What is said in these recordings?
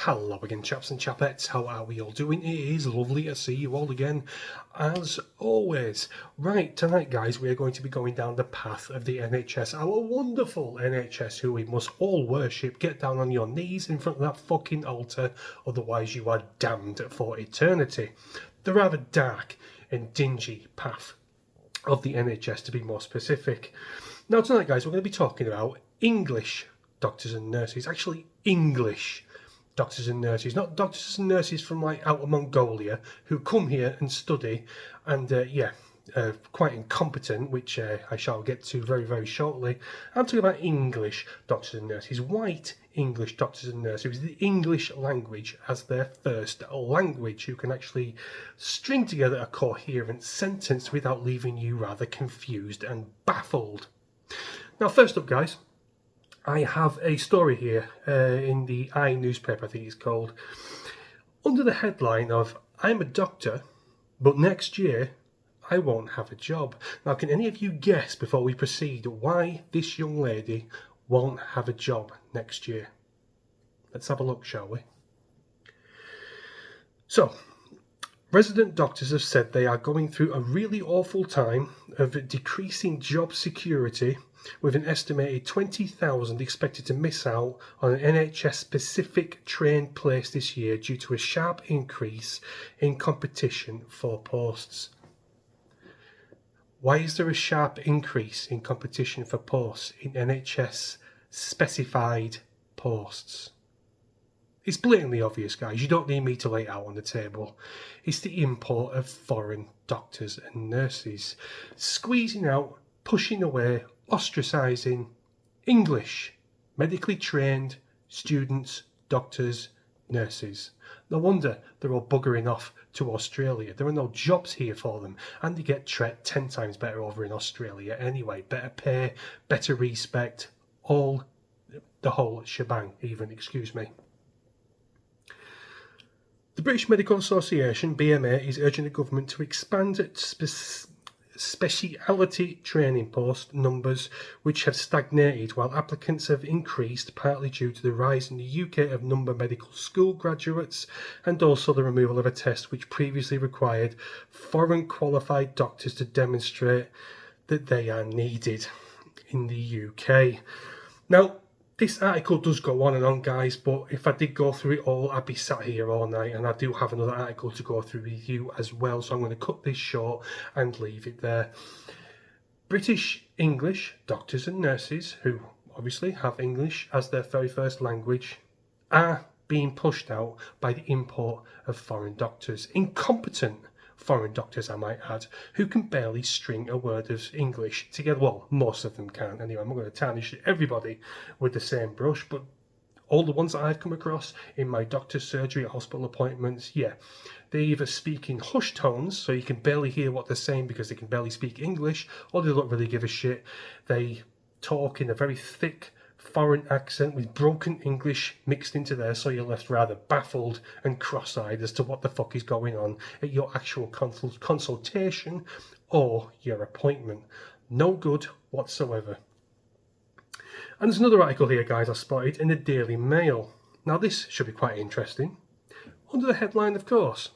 Hello again, chaps and chapettes. How are we all doing? It is lovely to see you all again, as always. Right, tonight, guys, we are going to be going down the path of the NHS, our wonderful NHS, who we must all worship. Get down on your knees in front of that fucking altar, otherwise you are damned for eternity. The rather dark and dingy path of the NHS, to be more specific. Now, tonight, guys, we're going to be talking about English doctors and nurses. Actually, English doctors and nurses, not doctors and nurses from like out of Mongolia who come here and study and quite incompetent, which I shall get to very, very shortly. I'm talking about English doctors and nurses, white English doctors and nurses with the English language as their first language, who can actually string together a coherent sentence without leaving you rather confused and baffled. Now, first up, guys, I have a story here in the newspaper, I think it's called, under the headline of "I'm a doctor, but next year I won't have a job." Now, can any of you guess, before we proceed, why this young lady won't have a job next year? Let's have a look, shall we? So, resident doctors have said they are going through a really awful time of decreasing job security, with an estimated 20,000 expected to miss out on an NHS-specific trained place this year due to a sharp increase in competition for posts. Why is there a sharp increase in competition for posts in NHS-specified posts? It's blatantly obvious, guys. You don't need me to lay it out on the table. It's the import of foreign doctors and nurses, squeezing out, pushing away, ostracising English, medically trained students, doctors, nurses. No wonder they're all buggering off to Australia. There are no jobs here for them, and they get treated 10 times better over in Australia anyway. Better pay, better respect, the whole shebang even, excuse me. The British Medical Association, BMA, is urging the government to expand speciality training post numbers, which have stagnated while applicants have increased, partly due to the rise in the UK of number of medical school graduates and also the removal of a test which previously required foreign qualified doctors to demonstrate that they are needed in the UK. Now, this article does go on and on, guys, but if I did go through it all, I'd be sat here all night, and I do have another article to go through with you as well, so I'm going to cut this short and leave it there. British English doctors and nurses, who obviously have English as their very first language, are being pushed out by the import of foreign doctors. Incompetent foreign doctors, I might add, who can barely string a word of English together. Well, most of them can. Anyway, I'm not going to tarnish everybody with the same brush, but all the ones that I've come across in my doctor's surgery at hospital appointments, they either speak in hushed tones, so you can barely hear what they're saying because they can barely speak English, or they don't really give a shit. They talk in a very thick foreign accent with broken English mixed into there, so you're left rather baffled and cross-eyed as to what the fuck is going on at your actual consultation or your appointment. No good whatsoever. And there's another article here, guys, I spotted in the Daily Mail. Now, this should be quite interesting. Under the headline, of course,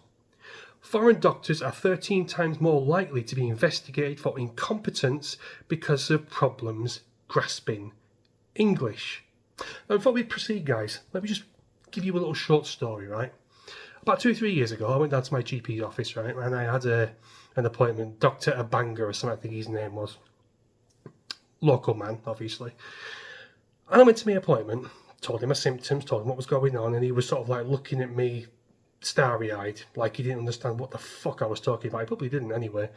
foreign doctors are 13 times more likely to be investigated for incompetence because of problems grasping English. Now, before we proceed, guys, let me just give you a little short story, right? About 2 or 3 years ago, I went down to my GP's office, right, and I had an appointment, Dr. Abanga or something, I think his name was. Local man, obviously. And I went to my appointment, told him my symptoms, told him what was going on, and he was sort of like looking at me starry-eyed, like he didn't understand what the fuck I was talking about. He probably didn't anyway.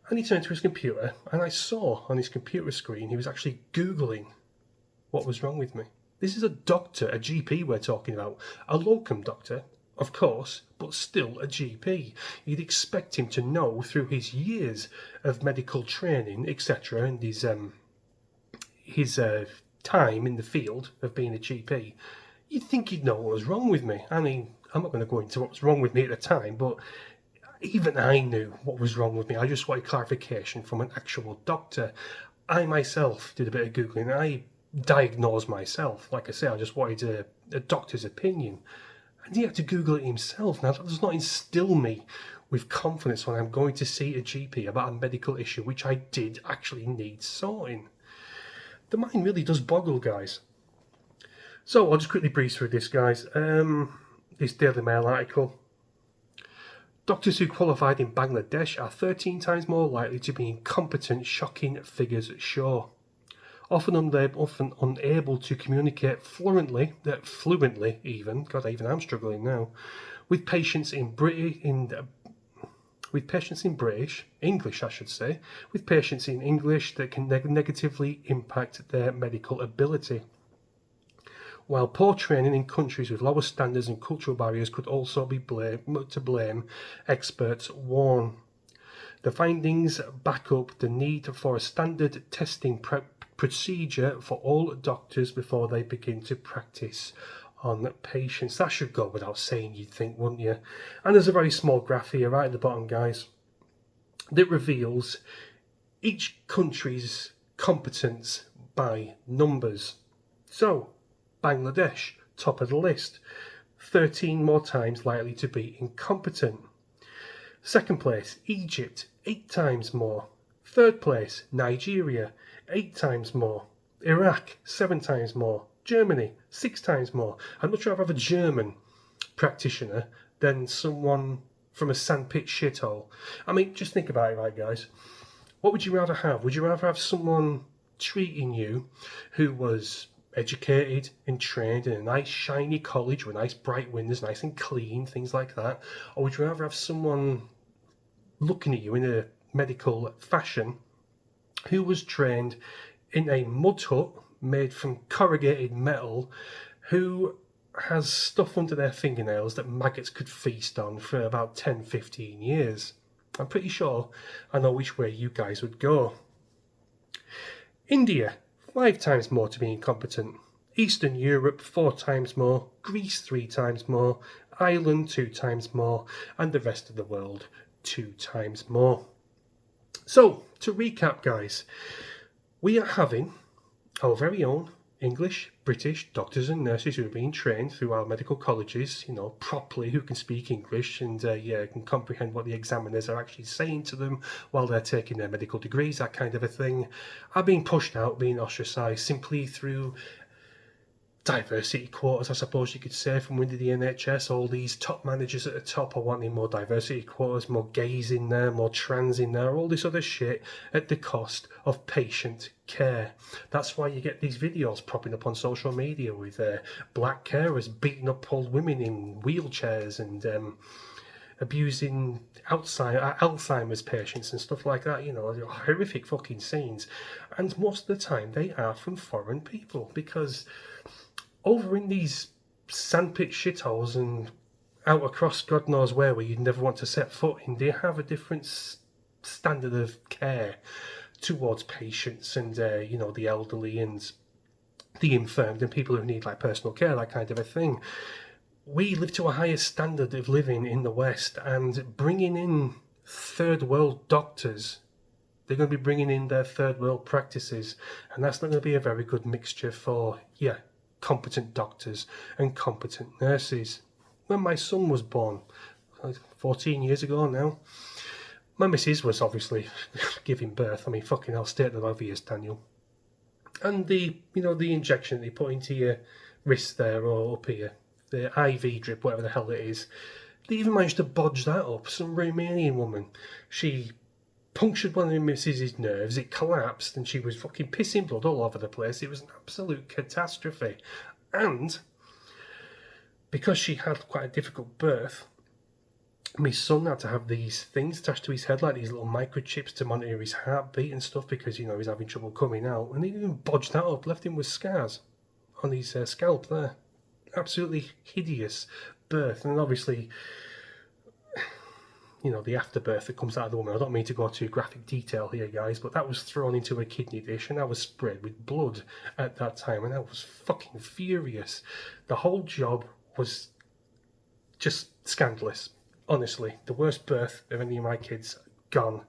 And he turned to his computer, and I saw on his computer screen he was actually Googling what was wrong with me. This is a doctor, a GP we're talking about. A locum doctor, of course, but still a GP. You'd expect him to know through his years of medical training, etc., and his time in the field of being a GP. You'd think he'd know what was wrong with me. I mean, I'm not going to go into what was wrong with me at the time, but even I knew what was wrong with me. I just wanted clarification from an actual doctor. I myself did a bit of Googling. I diagnosed myself. Like I say, I just wanted a doctor's opinion. And he had to Google it himself. Now, that does not instill me with confidence when I'm going to see a GP about a medical issue which I did actually need sorting. The mind really does boggle, guys. So I'll just quickly breeze through this, guys. This Daily Mail article. Doctors who qualified in Bangladesh are 13 times more likely to be incompetent, shocking figures show. Often unable to communicate fluently even, God, even I'm struggling now, with patients in British, English, I should say, with patients in English that can negatively impact their medical ability. While poor training in countries with lower standards and cultural barriers could also be to blame, experts warn. The findings back up the need for a standard testing procedure for all doctors before they begin to practice on patients. That should go without saying, you'd think, wouldn't you? And there's a very small graph here right at the bottom, guys, that reveals each country's competence by numbers. So, Bangladesh, top of the list, 13 more times likely to be incompetent. Second place, Egypt, 8 times more. Third place, Nigeria, 8 times more. Iraq, 7 times more. Germany, 6 times more. I'd much rather have a German practitioner than someone from a sandpit shithole. I mean, just think about it, right, guys? What would you rather have? Would you rather have someone treating you who was educated and trained in a nice shiny college with nice bright windows, nice and clean, things like that? Or would you rather have someone looking at you in a medical fashion who was trained in a mud hut made from corrugated metal, who has stuff under their fingernails that maggots could feast on for about 10-15 years? I'm pretty sure I know which way you guys would go. India, 5 times more to be incompetent. Eastern Europe, 4 times more. Greece, 3 times more. Ireland, 2 times more. And the rest of the world, 2 times more. So, to recap, guys, we are having our very own English, British doctors and nurses who are being trained through our medical colleges, properly, who can speak English and can comprehend what the examiners are actually saying to them while they're taking their medical degrees, that kind of a thing, are being pushed out, being ostracised simply through diversity quotas, I suppose you could say, from within the NHS. All these top managers at the top are wanting more diversity quotas, more gays in there, more trans in there, all this other shit at the cost of patient care. That's why you get these videos popping up on social media with black carers beating up old women in wheelchairs and abusing Alzheimer's patients and stuff like that, horrific fucking scenes. And most of the time they are from foreign people, because over in these sandpit shitholes and out across God knows where you'd never want to set foot in, they have a different standard of care towards patients and, the elderly and the infirmed and people who need like personal care, that kind of a thing. We live to a higher standard of living in the West, and bringing in third world doctors, they're going to be bringing in their third world practices, and that's not going to be a very good mixture for, competent doctors and competent nurses. When my son was born, 14 years ago now, my missus was obviously giving birth. I mean, fucking hell, state of the obvious, Daniel. And the injection they put into your wrist there or up here, the IV drip, whatever the hell it is, they even managed to bodge that up. Some Romanian woman, she punctured one of my missus's nerves, it collapsed, and she was fucking pissing blood all over the place. It was an absolute catastrophe. And because she had quite a difficult birth, my son had to have these things attached to his head, like these little microchips to monitor his heartbeat and stuff, because, he's having trouble coming out. And they even bodged that up, left him with scars on his scalp there. Absolutely hideous birth. And obviously, the afterbirth that comes out of the woman. I don't mean to go to graphic detail here, guys, but that was thrown into a kidney dish and that was spread with blood at that time, and I was fucking furious. The whole job was just scandalous. Honestly, the worst birth of any of my kids, gone.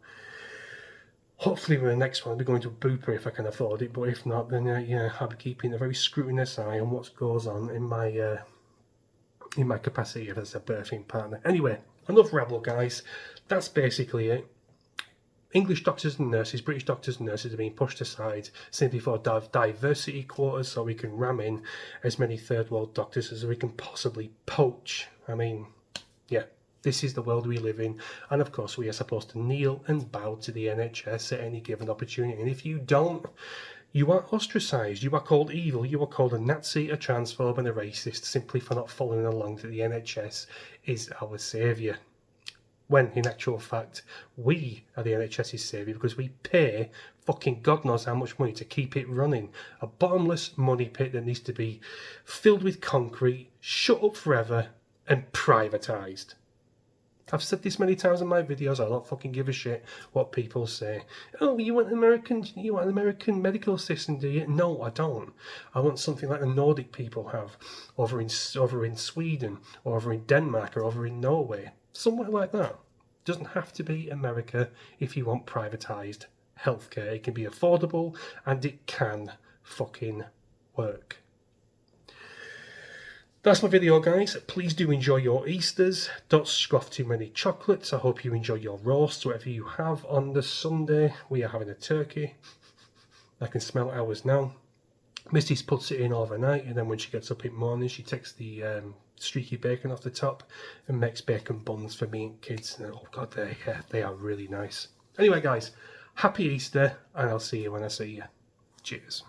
Hopefully with the next one I'll be going to a booper if I can afford it, but if not, then I'll be keeping a very scrutinous eye on what goes on in my in my capacity as a birthing partner. Anyway, enough rabble, guys. That's basically it. English doctors and nurses, British doctors and nurses are being pushed aside simply for diversity quotas so we can ram in as many third world doctors as we can possibly poach. I mean, yeah, this is the world we live in. And of course, we are supposed to kneel and bow to the NHS at any given opportunity. And if you don't, you are ostracised, you are called evil, you are called a Nazi, a transphobe and a racist simply for not following along that the NHS is our saviour. When, in actual fact, we are the NHS's saviour because we pay fucking God knows how much money to keep it running. A bottomless money pit that needs to be filled with concrete, shut up forever, and privatised. I've said this many times in my videos, I don't fucking give a shit what people say. Oh, you want an American medical system, do you? No, I don't. I want something like the Nordic people have over in Sweden, or over in Denmark, or over in Norway. Somewhere like that. It doesn't have to be America if you want privatised healthcare. It can be affordable and it can fucking work. That's my video, guys. Please do enjoy your Easters. Don't scoff too many chocolates. I hope you enjoy your roast, whatever you have on the Sunday. We are having a turkey. I can smell ours now. Mrs. puts it in overnight, and then when she gets up in the morning, she takes the streaky bacon off the top and makes bacon buns for me and kids. And oh God, they are really nice. Anyway, guys, happy Easter, and I'll see you when I see you. Cheers.